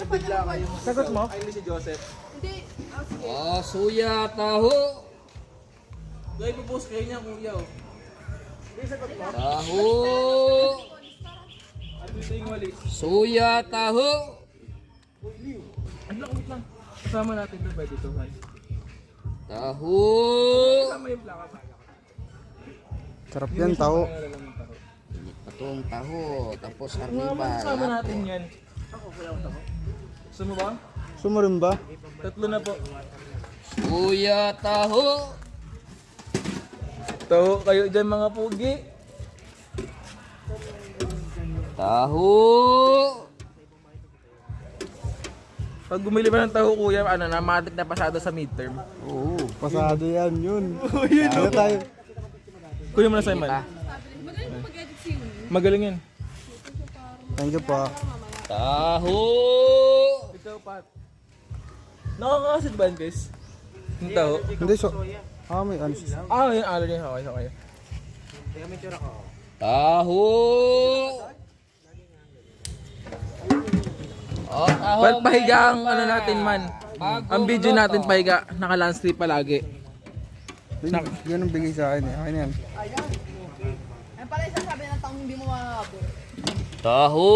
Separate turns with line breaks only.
bigla kayo.
Sagot mo?
Ay, si Joseph.
Hindi. Sige.
Suya, taho.
Gaya po boss kayo niya, kuya.
Taho.
Ano ito yung walis?
Suya, taho.
Ano lang, wait lang. Kasama natin doon ba dito, man?
Taho.
Kasama yung plaka ba?
Sarap yan, tao.
Patong taho. Tapos
Mga
arriba.
kasama natin yan. Gusto mo ba?
Gusto mo rin ba?
Tatlo na po.
Suya, taho.
Taho kayo dyan mga pugi.
Taho.
Pag bumili ba ng taho kuya, ano na, matik na pasado sa midterm.
Oo, pasado yan, yun. Ano tayo?
Kuya mo na Simon.
Magaling mo mag-edit si Yun.
Magaling yan.
Thank you po.
Taho.
Ikaw, Pat. Nakakasit ba yan, guys? Yung taho?
Hindi, so... may ano siya.
Yung alo niya. Okay, okay.
Taho. Taho.
Well, pahiga ang ano natin man. Ang video natin pahiga. Naka-landscape palagi.
Yan ang bigay sa akin eh. Akin yan.
Ayun pala yung sasabi ng taong hindi mo makakabot.
Taho.